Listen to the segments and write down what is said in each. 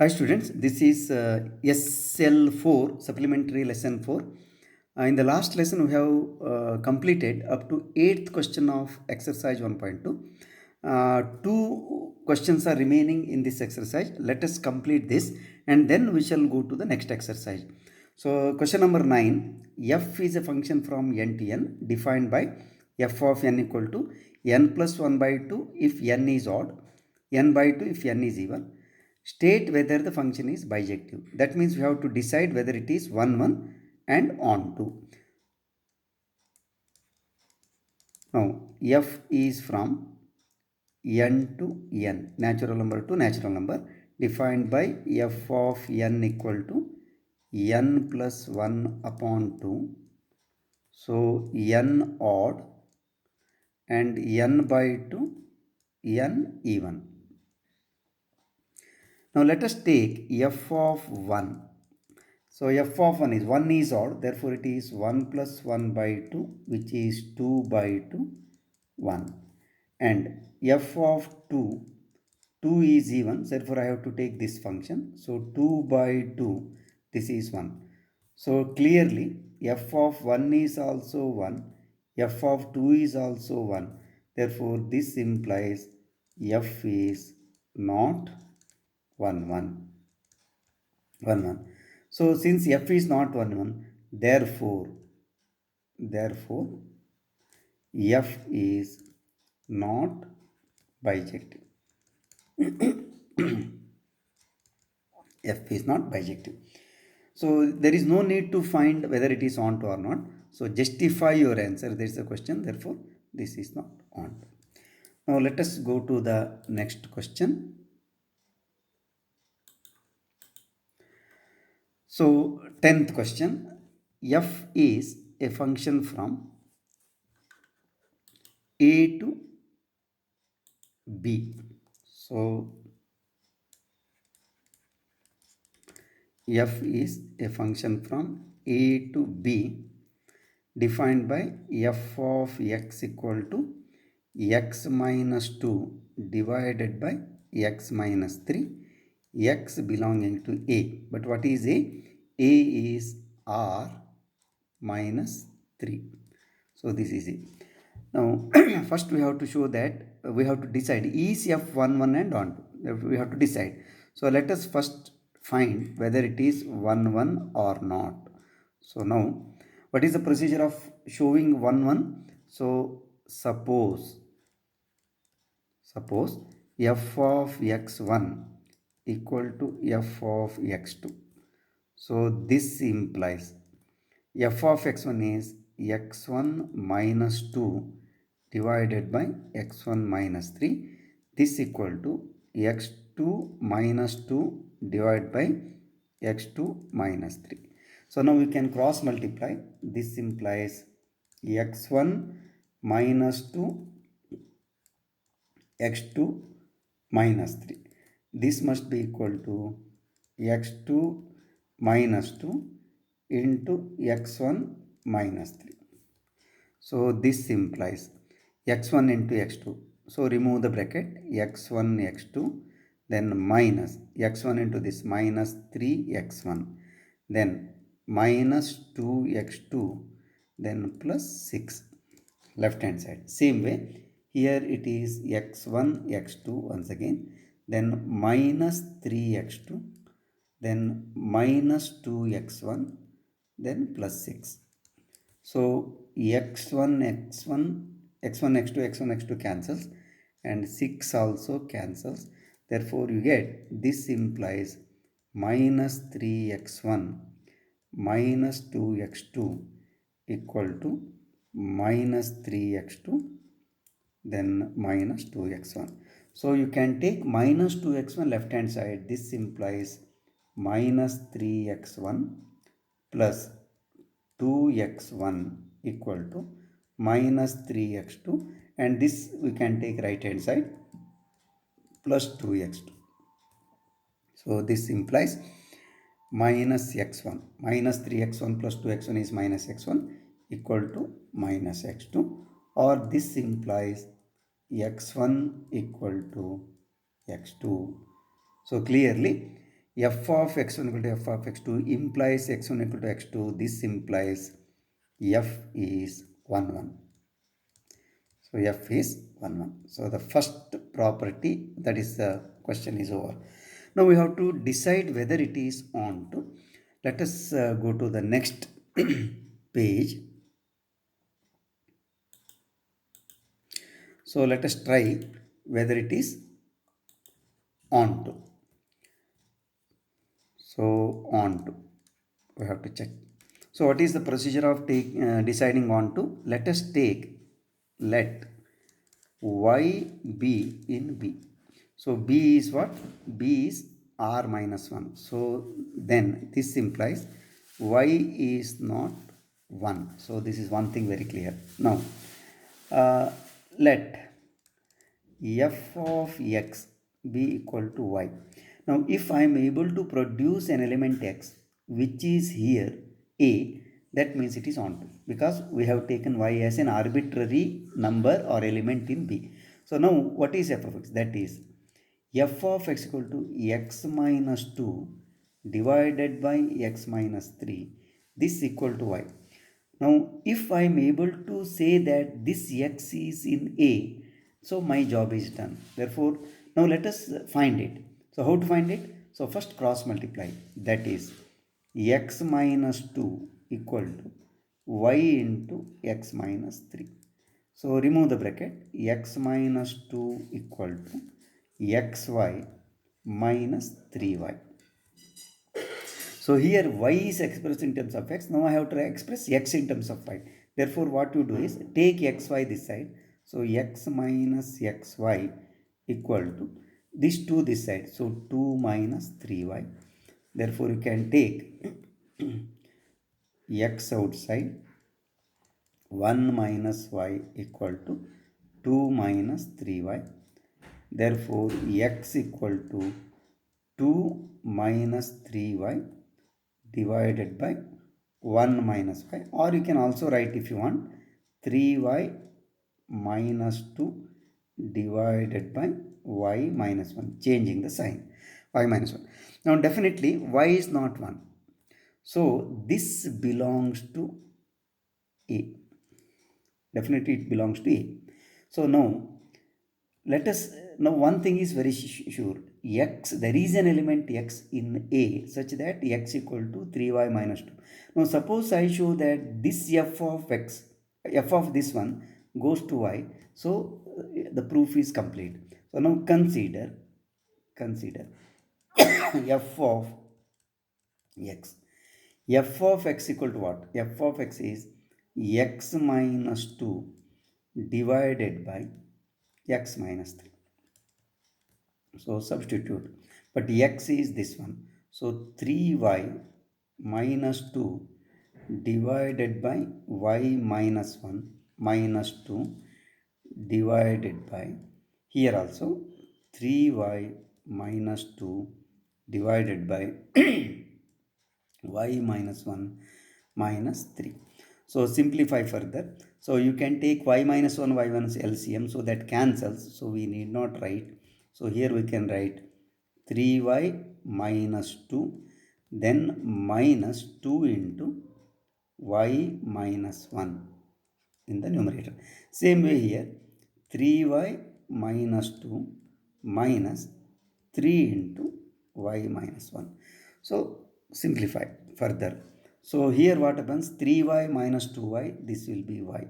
Hi students, this is SL4 supplementary lesson 4. In the last lesson we have completed up to 8th question of exercise 1.2. Two questions are remaining in this exercise. Let us complete this and then we shall go to the next exercise. So question number 9, f is a function from n to n defined by f of n equal to n plus 1 by 2 if n is odd, n by 2 if n is even. State whether the function is bijective. That means we have to decide whether it is 1, 1 and on to. Now, f is from n to n, natural number to natural number, defined by f of n equal to n plus 1 upon 2. So, n odd and n by 2, n even. Now, let us take f of 1. So f of 1 is odd, therefore it is 1 plus 1 by 2, which is 2 by 2, 1. And f of 2, 2 is even, therefore I have to take this function. So 2 by 2, this is 1. So clearly f of 1 is also 1, f of 2 is also 1. Therefore this implies f is not 1, 1. 1, 1. So since f is not 1, 1, therefore f is not bijective. F is not bijective. So there is no need to find whether it is onto or not. So justify your answer. There is a question. Therefore, this is not onto. Now let us go to the next question. So 10th question. F is a function from A to B. So f is a function from A to B defined by f of x equal to x minus 2 divided by x minus 3, x belonging to A. But what is A? A is R minus 3. So this is it. Now first we have to show that we have to decide is f1 1 and on 2. We have to decide. So let us first find whether it is 1 1 or not. So now what is the procedure of showing 1 1? So suppose f of x1 equal to f of x2. So this implies f of x1 is x1 minus 2 divided by x1 minus 3. This equal to x2 minus 2 divided by x2 minus 3. So now we can cross multiply. This implies x1 minus 2 x2 minus 3. This must be equal to x2 minus 2 into x1 minus 3. So this implies x1 into x2. So remove the bracket x1 x2, then minus x1 into this minus 3x1, then minus 2x2, then plus 6 left hand side. Same way here it is x1 x2 once again, then minus 3x2, then minus 2x1, then plus 6. So x1 x2 x1 x2 cancels and 6 also cancels. Therefore you get this implies minus 3x1 minus 2x2 equal to minus 3x2 then minus 2x1. So you can take minus 2x1 left hand side. This implies minus 3x1 plus 2x1 equal to minus 3x2, and this we can take right hand side plus 2x2. So this implies minus x1, minus 3x1 plus 2x1 is minus x1 equal to minus x2, or this implies x1 equal to x2. So clearly f of x1 equal to f of x2 implies x1 equal to x2. This implies f is 1, 1. So f is 1, 1. So the first property, that is the question, is over. Now we have to decide whether it is onto. Let us go to the next page. So let us try whether it is onto. So onto, we have to check. So what is the procedure of deciding onto? Let us take, let y be in B. So B is what? B is r minus 1. So then this implies y is not 1. So this is one thing very clear. Now let f of x be equal to y. Now if I am able to produce an element x which is here a, that means it is onto, because we have taken y as an arbitrary number or element in B. So now what is f of x? That is f of x equal to x minus 2 divided by x minus 3. This equal to y. Now if I am able to say that this x is in A, so my job is done. Therefore now let us find it. So how to find it? So first cross multiply, that is x minus 2 equal to y into x minus 3. So remove the bracket, x minus 2 equal to xy minus 3y. So here y is expressed in terms of x. Now I have to express x in terms of y. Therefore what you do is take xy this side. So x minus xy equal to this 2 this side. So 2 minus 3y. Therefore you can take x outside, 1 minus y equal to 2 minus 3y. Therefore x equal to 2 minus 3y divided by 1 minus y, or you can also write, if you want, 3y minus 2 divided by y minus 1, changing the sign, y minus 1. Now definitely y is not 1. So this belongs to A. Definitely it belongs to A. So now let us, now one thing is very sure, x, there is an element x in A such that x equal to 3y minus 2. Now suppose I show that this f of x, f of this one goes to y, so the proof is complete. So now consider f of x. F of x equal to what? F of x is x minus 2 divided by x minus 3. So substitute, but x is this one. So 3y minus 2 divided by y minus 1 minus 2 divided by, here also 3y minus 2 divided by y minus 1 minus 3. So simplify further. So you can take y minus 1, y minus LCM, so that cancels. So we need not write. So here we can write 3y minus 2, then minus 2 into y minus 1 in the numerator. Same way here, 3y minus 2 minus 3 into y minus 1. So simplify further. So here what happens? 3y minus 2y, this will be y.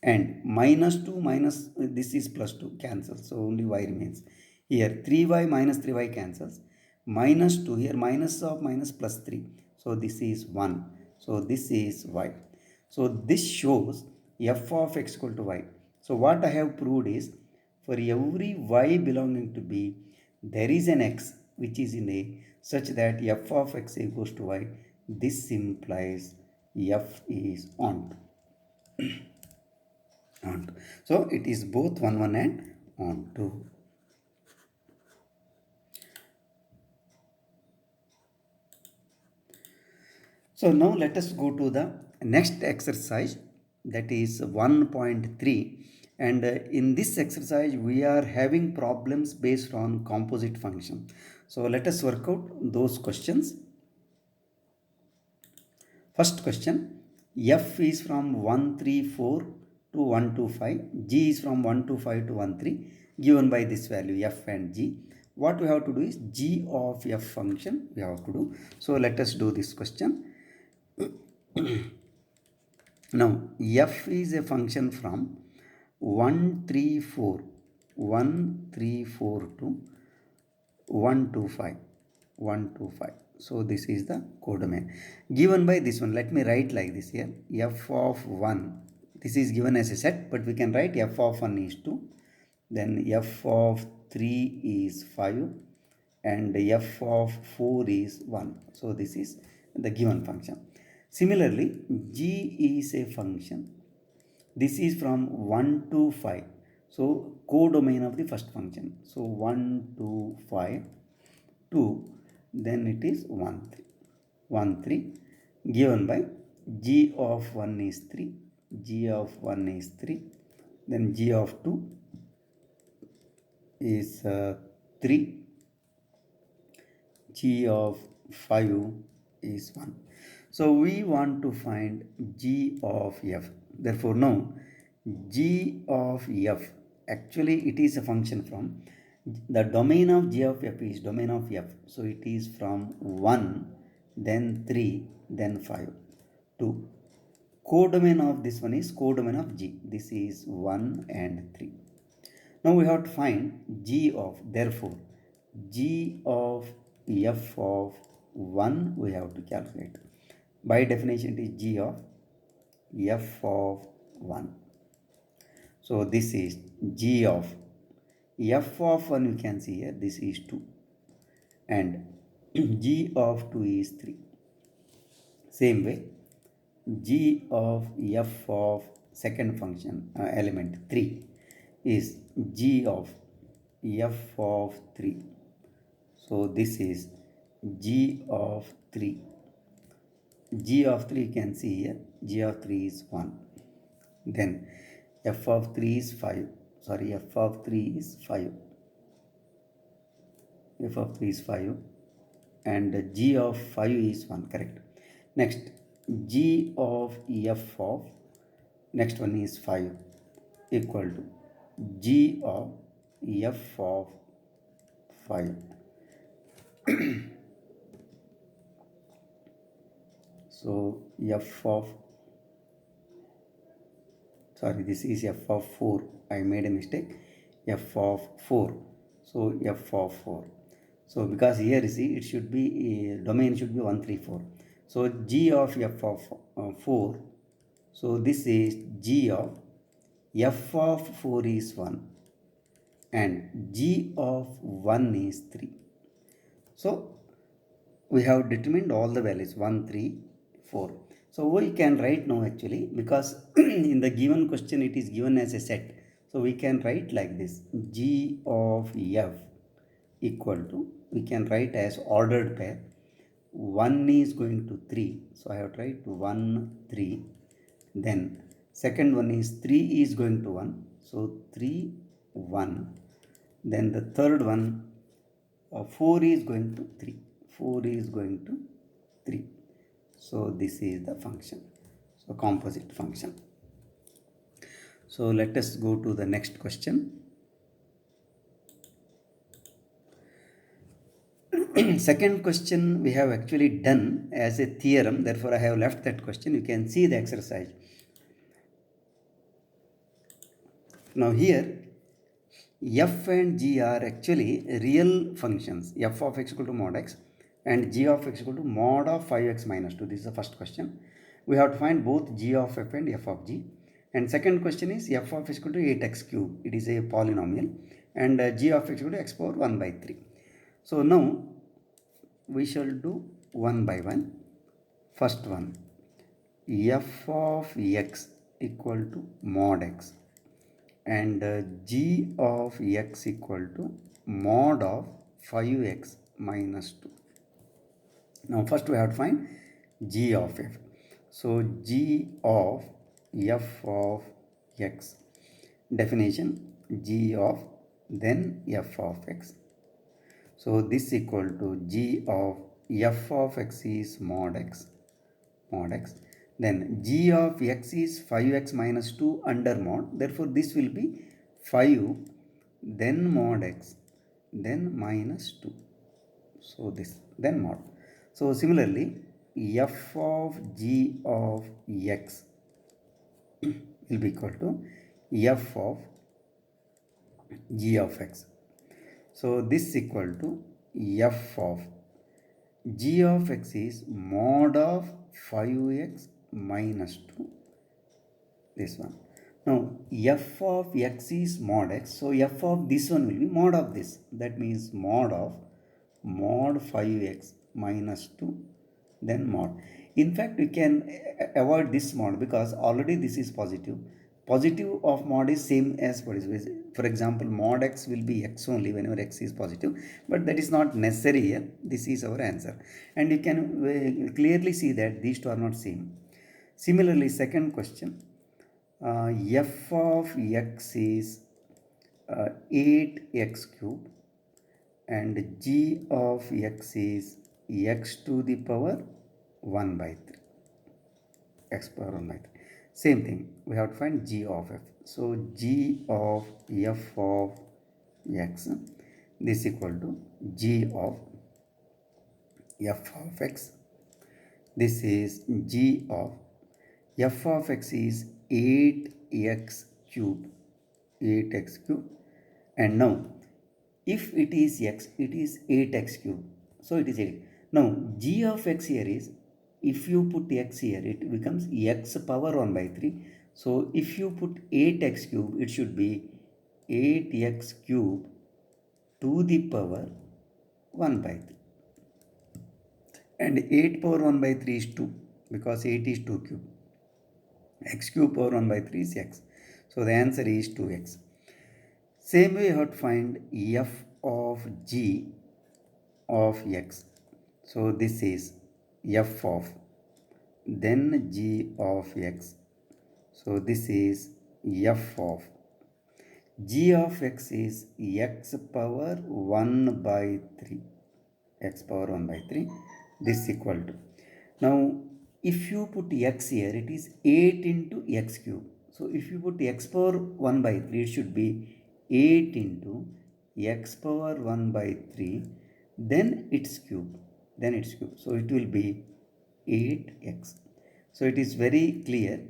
And minus 2 minus, this is plus 2, cancels. So only y remains. Here 3y minus 3y cancels. Minus 2, here minus of minus plus 3. So this is 1. So this is y. So this shows f of x equal to y. So what I have proved is, for every y belonging to B, there is an x which is in A, such that f of x equals to y. This implies f is onto. Onto. So it is both 1, 1 and onto. So now let us go to the next exercise, that is 1.3, and in this exercise we are having problems based on composite function. So let us work out those questions. First question, f is from 134 to 125, g is from 125 to 13, given by this value f and g. What we have to do is g of f function we have to do. So let us do this question. Now f is a function from 134 to 125. So this is the codomain given by this one. Let me write like this here, f of 1, this is given as a set, but we can write f of 1 is 2, then f of 3 is 5, and f of 4 is 1. So this is the given function. Similarly, g is a function, this is from 1 to 5, so codomain of the first function. So 1 to 5, 2, then it is 1 3, given by g of 1 is 3, g of 1 is 3, then g of 2 is 3, g of 5 is 1. So we want to find g of f. Therefore now g of f, actually it is a function from the domain of g of f is domain of f. So it is from 1, then 3, then 5. 2. Codomain of this one is codomain of g. This is 1 and 3. Now we have to find g of, therefore g of f of 1 we have to calculate. By definition it is g of f of 1. So this is g of f of 1, you can see here, this is 2, and g of 2 is 3. Same way, g of f of second function element 3 is g of f of 3. So this is g of 3. G of 3 you can see here, g of 3 is 1. Then f of 3 is 5. Sorry, f of 3 is 5. F of 3 is 5. And g of 5 is 1, correct. Next, g of f of, next one is 5, equal to g of f of 5. So f of, sorry, this is f of 4. I made a mistake. F of 4. So f of 4. So because here you see it should be domain should be 1 3 4. So g of f of 4. So this is g of f of 4 is 1 and g of 1 is 3. So we have determined all the values 1 3 4. So we can write now actually, because in the given question it is given as a set. So we can write like this, g of f equal to, we can write as ordered pair, 1 is going to 3. So I have to write 1 3. Then second one is 3 is going to 1. So 3 1. Then the third one 4 is going to 3. 4 is going to 3. So this is the function. So composite function. So let us go to the next question. Second question we have actually done as a theorem. Therefore I have left that question. You can see the exercise. Now here f and g are actually real functions. F of x equal to mod x and g of x equal to mod of 5x minus 2. This is the first question. We have to find both g of f and f of g. And second question is f of x equal to 8x cube. It is a polynomial. And g of x equal to x power 1 by 3. So now we shall do one by one. First one, f of x equal to mod x and g of x equal to mod of 5x minus 2. Now first we have to find g of f. So g of f of x, definition g of then f of x. So this equal to g of f of x is mod x, mod x. Then g of x is 5x minus 2 under mod. Therefore, this will be 5, then mod x, then minus 2. So this, then mod. So similarly, f of g of x will be equal to f of g of x. So this equal to f of g of x is mod of 5x minus 2, this one. Now f of x is mod x, so f of this one will be mod of this. That means mod of mod 5x minus 2, then mod. In fact, we can avoid this mod because already this is positive. Positive of mod is same as what is, for example, mod x will be x only whenever x is positive, but that is not necessary here. This is our answer, and you can clearly see that these two are not same. Similarly, second question, f of x is 8x cube and g of x is x to the power 1 by 3, x power 1 by 3. Same thing, we have to find g of f. So g of f of x, this equal to g of f of x. This is g of f of x is 8x cube, 8x cube, and now if it is x, it is 8x cube, so it is 8. Now g of x here is, if you put x here, it becomes x power 1 by 3. So if you put 8x cube, it should be 8x cube to the power 1 by 3. And 8 power 1 by 3 is 2, because 8 is 2 cube. X cube power 1 by 3 is x. So the answer is 2x. Same way you have to find f of g of x. So this is f of, then g of x. So this is f of g of x is x power 1 by 3, x power 1 by 3, this equal to. Now if you put x here, it is 8 into x cube. So if you put x power 1 by 3, it should be 8 into x power 1 by 3, then its cube, then its cube. So it will be 8x. So it is very clear,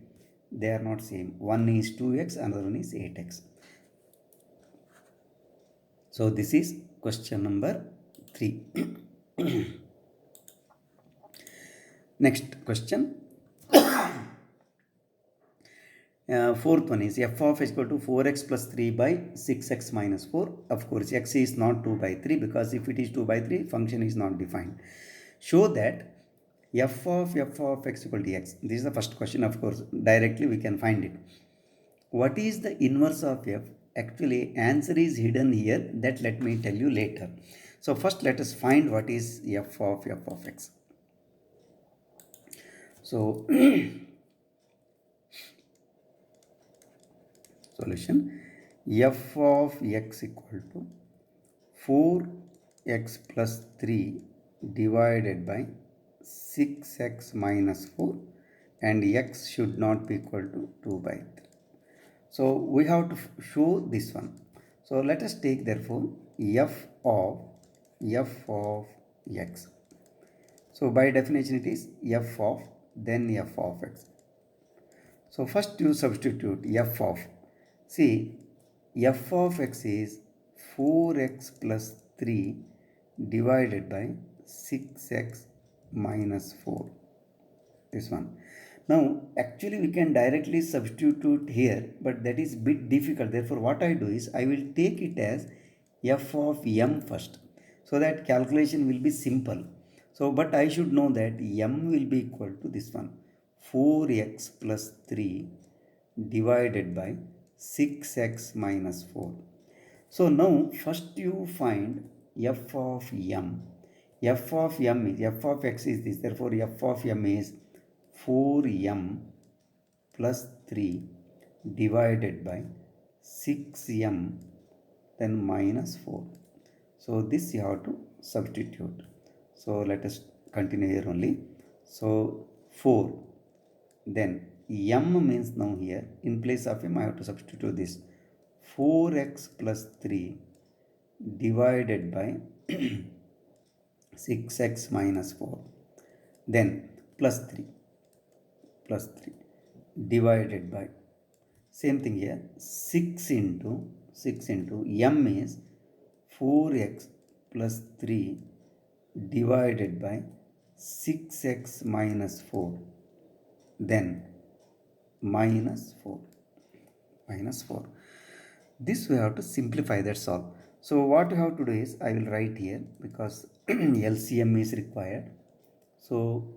they are not same. One is 2x, another one is 8x. So this is question number 3. Next question. Fourth one is f of x equal to 4x plus 3 by 6x minus 4. Of course, x is not 2 by 3, because if it is 2 by 3, function is not defined. Show that f of x equal to x. This is the first question. Of course, directly we can find it. What is the inverse of f? Actually, answer is hidden here. That let me tell you later. So first let us find what is f of x. So solution, f of x equal to 4x plus 3 divided by 6x minus 4, and x should not be equal to 2 by 3. So we have to show this one. So let us take therefore f of x. So by definition it is f of, then f of x. So first you substitute f of, see, f of x is 4x plus 3 divided by 6x minus 4, this one. Now actually we can directly substitute here, but that is bit difficult. Therefore what I do is, I will take it as f of m first, so that calculation will be simple. So but I should know that m will be equal to this one, 4x plus 3 divided by 6x minus 4. So now first you find f of m. F of m is, f of x is this, therefore f of m is 4m plus 3 divided by 6m then minus 4. So this you have to substitute. So let us continue here only. So 4. Then m means now here in place of m I have to substitute this 4x plus 3 divided by 6x minus 4. Then plus 3 divided by same thing here 6 into m is 4x plus 3 divided by 6x minus 4, then minus 4. This we have to simplify, that's all. So what you have to do is I will write here because LCM is required. So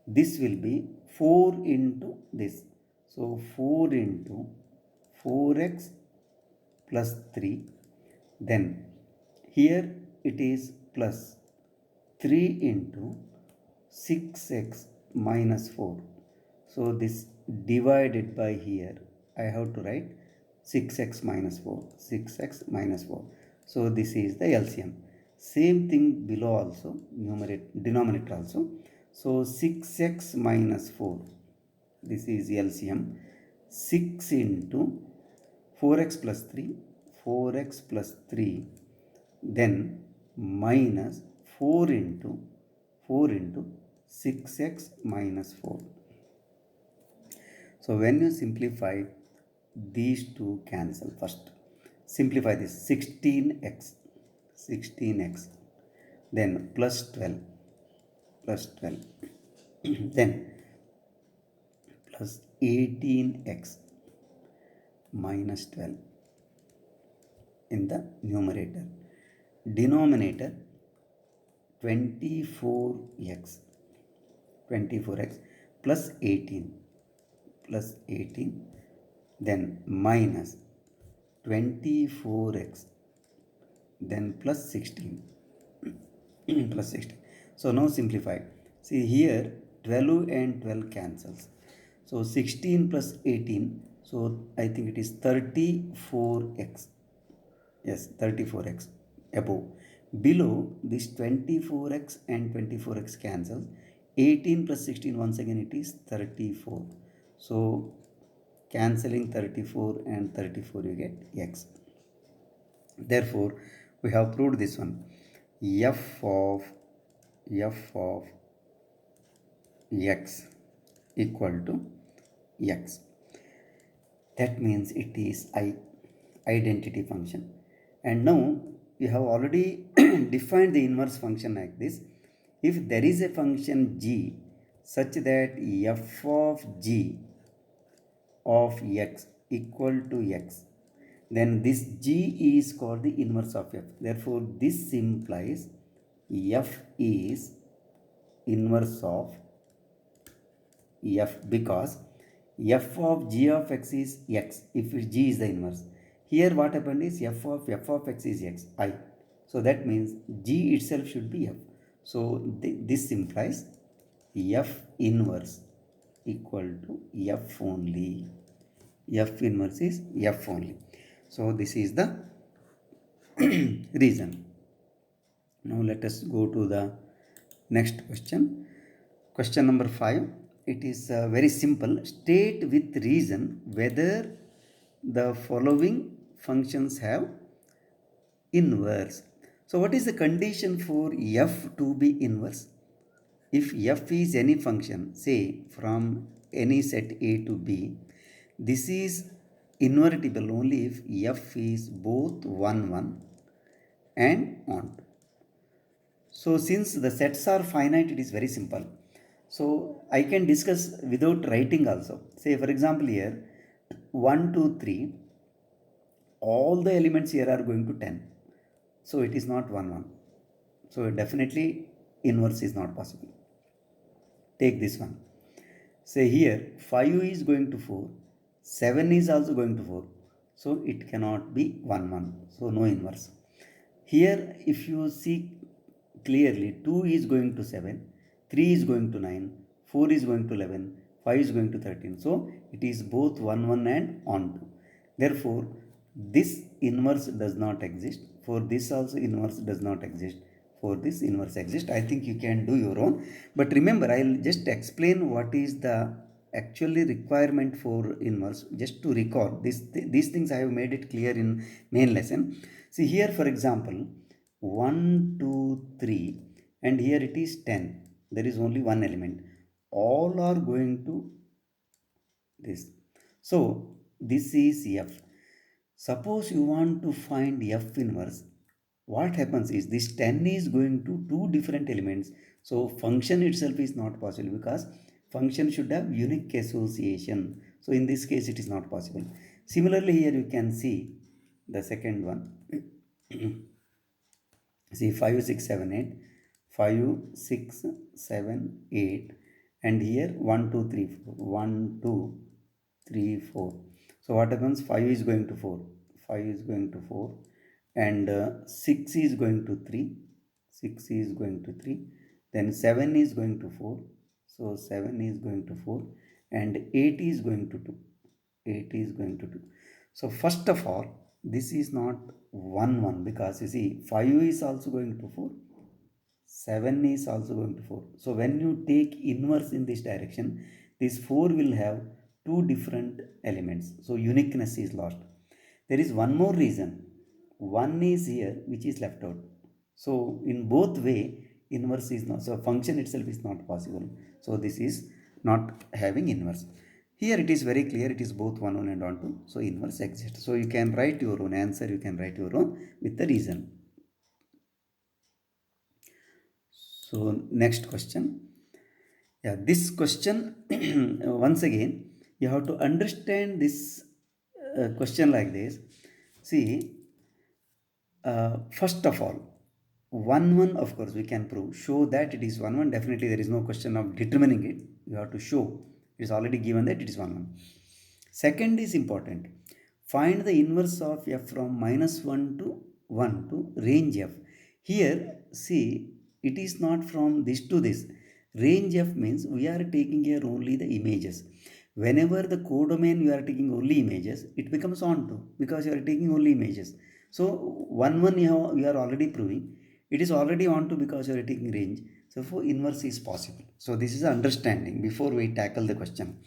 this will be 4 into this. So 4 into 4x plus 3. Then here it is plus 3 into 6x minus 4. So this divided by here I have to write 6x minus 4. So this is the LCM. Same thing below also, denominator also. So 6x minus 4, this is LCM. 6 into 4x plus 3, then minus 4 into 6x minus 4. So when you simplify, these two cancel first. Simplify this 16x, then plus 12, then plus 18x minus 12 in the numerator. Denominator 24x plus 18, then minus 24x, then plus 16. So now simplify. See here 12 and 12 cancels. So 16 plus 18. So I think it is 34x. Yes, 34x above. Below this 24x and 24x cancels. 18 plus 16 once again it is 34. So cancelling 34 and 34 you get x. Therefore we have proved this one. F of x equal to x. That means it is identity function. And now we have already defined the inverse function like this. If there is a function g such that f of g of x equal to x, then this g is called the inverse of f. Therefore this implies f is inverse of f, because f of g of x is x if g is the inverse. Here what happened is f of x is x, I. So that means g itself should be f. So this implies f inverse equal to f only. F inverse is f only. So this is the reason. Now let us go to the next question. Question number 5. It is very simple. State with reason whether the following functions have inverse. So what is the condition for f to be inverse? If f is any function, say from any set A to B, this is invertible only if f is both 1, 1 and onto. So since the sets are finite, it is very simple. So I can discuss without writing also. Say for example here 1, 2, 3, all the elements here are going to 10. So it is not 1, 1. So definitely inverse is not possible. Take this one. Say here 5 is going to 4, 7 is also going to 4. So it cannot be 1, 1. So no inverse. Here if you see clearly 2 is going to 7, 3 is going to 9, 4 is going to 11, 5 is going to 13. So it is both 1, 1 and onto. Therefore this inverse does not exist For this also inverse does not exist. For this inverse exists. I think you can do your own. But remember, I'll just explain what is the actually requirement for inverse. Just to recall, these things I have made it clear in main lesson. See here, for example, 1, 2, 3, and here it is 10. There is only one element. All are going to this. So this is F. Suppose you want to find F inverse, what happens is this 10 is going to two different elements. So function itself is not possible because function should have unique association. So in this case it is not possible. Similarly here you can see the second one. See 5, 6, 7, 8, 5, 6, 7, 8, and here 1, 2, 3, 4, 1, 2, 3, 4. So what happens? 5 is going to 4, 5 is going to 4, and 6 is going to 3, 6 is going to 3, then 7 is going to 4, so 7 is going to 4, and 8 is going to 2, 8 is going to 2. So first of all, this is not 1 1 because you see 5 is also going to 4, 7 is also going to 4. So when you take inverse in this direction, this 4 will have two different elements. So uniqueness is lost. There is one more reason. 1 is here which is left out. So in both way, inverse is not. So function itself is not possible. So this is not having inverse. Here it is very clear. It is both 1 1 and 1 2. So inverse exists. So you can write your own answer. You can write your own with the reason. So next question. Yeah, this question once again you have to understand this question like this. See, first of all, 1 1 of course we can prove. Show that it is 1 1. Definitely there is no question of determining it. You have to show. It is already given that it is 1 1. Second is important. Find the inverse of f from -1 to 1 to range f. Here, see, it is not from this to this. Range f means we are taking here only the images. Whenever the codomain you are taking only images, it becomes onto because you are taking only images. So 1 1 you are already proving. It is already onto because you are taking range. So for inverse is possible. So this is understanding before we tackle the question.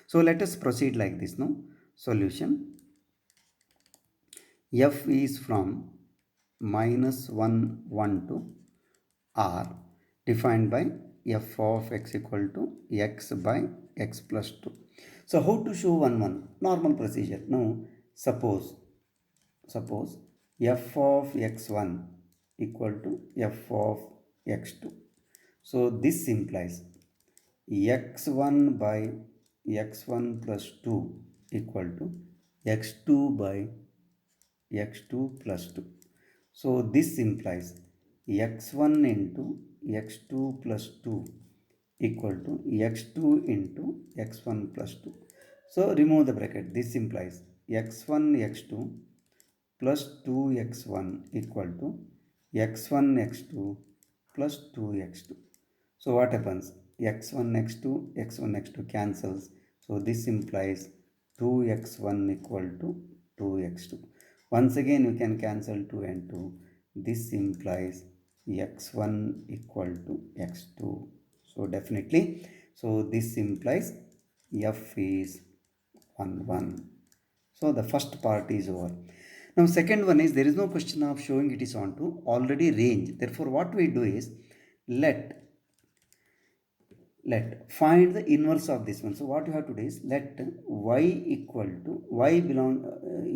So let us proceed like this now. Solution. F is from -1 1 to R defined by f of x equal to x by x plus 2. So how to show 1 1? Normal procedure. Now suppose f of x1 equal to f of x2. So this implies x1 by x1 plus 2 equal to x2 by x2 plus 2. So this implies x1 into x2 plus 2 equal to x2 into x1 plus 2. So remove the bracket. This implies x1 x2 plus 2x1 equal to x1 x2 plus 2x2. So what happens? x1 x2 x1 x2 cancels. So this implies 2x1 equal to 2x2. Once again you can cancel 2 and 2. This implies x1 equal to x2. So definitely, so this implies f is 1 1. So the first part is over. Now second one is there is no question of showing it is onto already range. Therefore what we do is let find the inverse of this one. So what you have to do is let y equal to y belong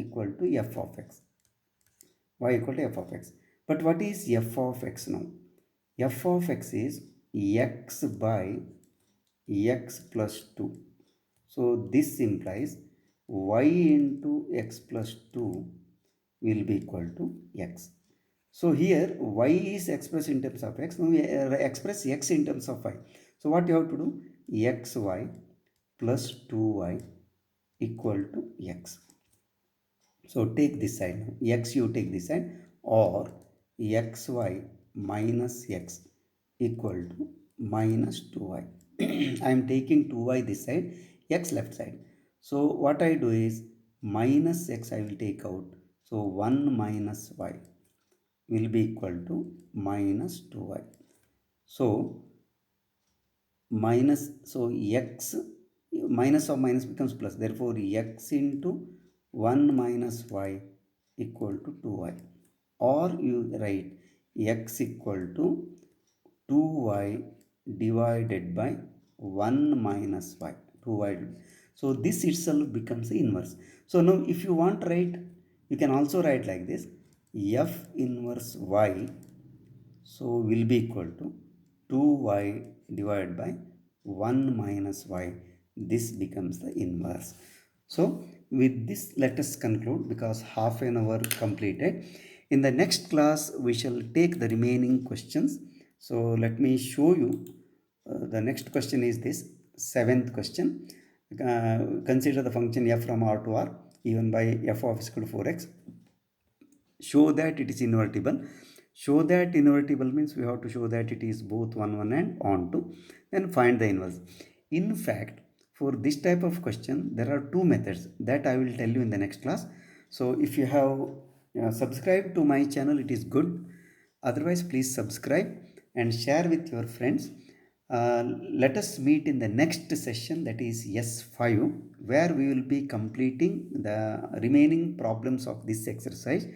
equal to f of x. Y equal to f of x. But what is f of x now? F of x is x by x plus 2. So this implies y into x plus 2 will be equal to x. So here y is expressed in terms of x. Now we express x in terms of y. So what you have to do? Xy plus 2y equal to x. So take this side now. X you take this side, or xy minus x equal to minus 2y. I am taking 2y this side, x left side. So what I do is minus x I will take out. So 1 minus y. will be equal to minus 2y. So x minus of minus becomes plus, therefore x into 1 minus y equal to 2y, or you write x equal to 2y divided by 1 minus y, 2y. So this itself becomes the inverse. So now if you want to write, you can also write like this: f inverse y so will be equal to 2y divided by 1 minus y. This becomes the inverse. So with this, let us conclude because half an hour completed. In the next class, we shall take the remaining questions. So let me show you. The next question is this seventh question. Consider the function f from R to R even by f of x equal to 4x. Show that it is invertible. Show that invertible means we have to show that it is both 1 1 and on 2. Then find the inverse. In fact, for this type of question, there are two methods that I will tell you in the next class. So if you have subscribed to my channel, it is good. Otherwise, please subscribe and share with your friends. Let us meet in the next session, that is S5, where we will be completing the remaining problems of this exercise,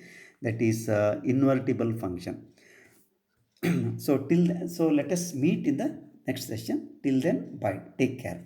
that is invertible function. So let us meet in the next session. Till then, bye. Take care.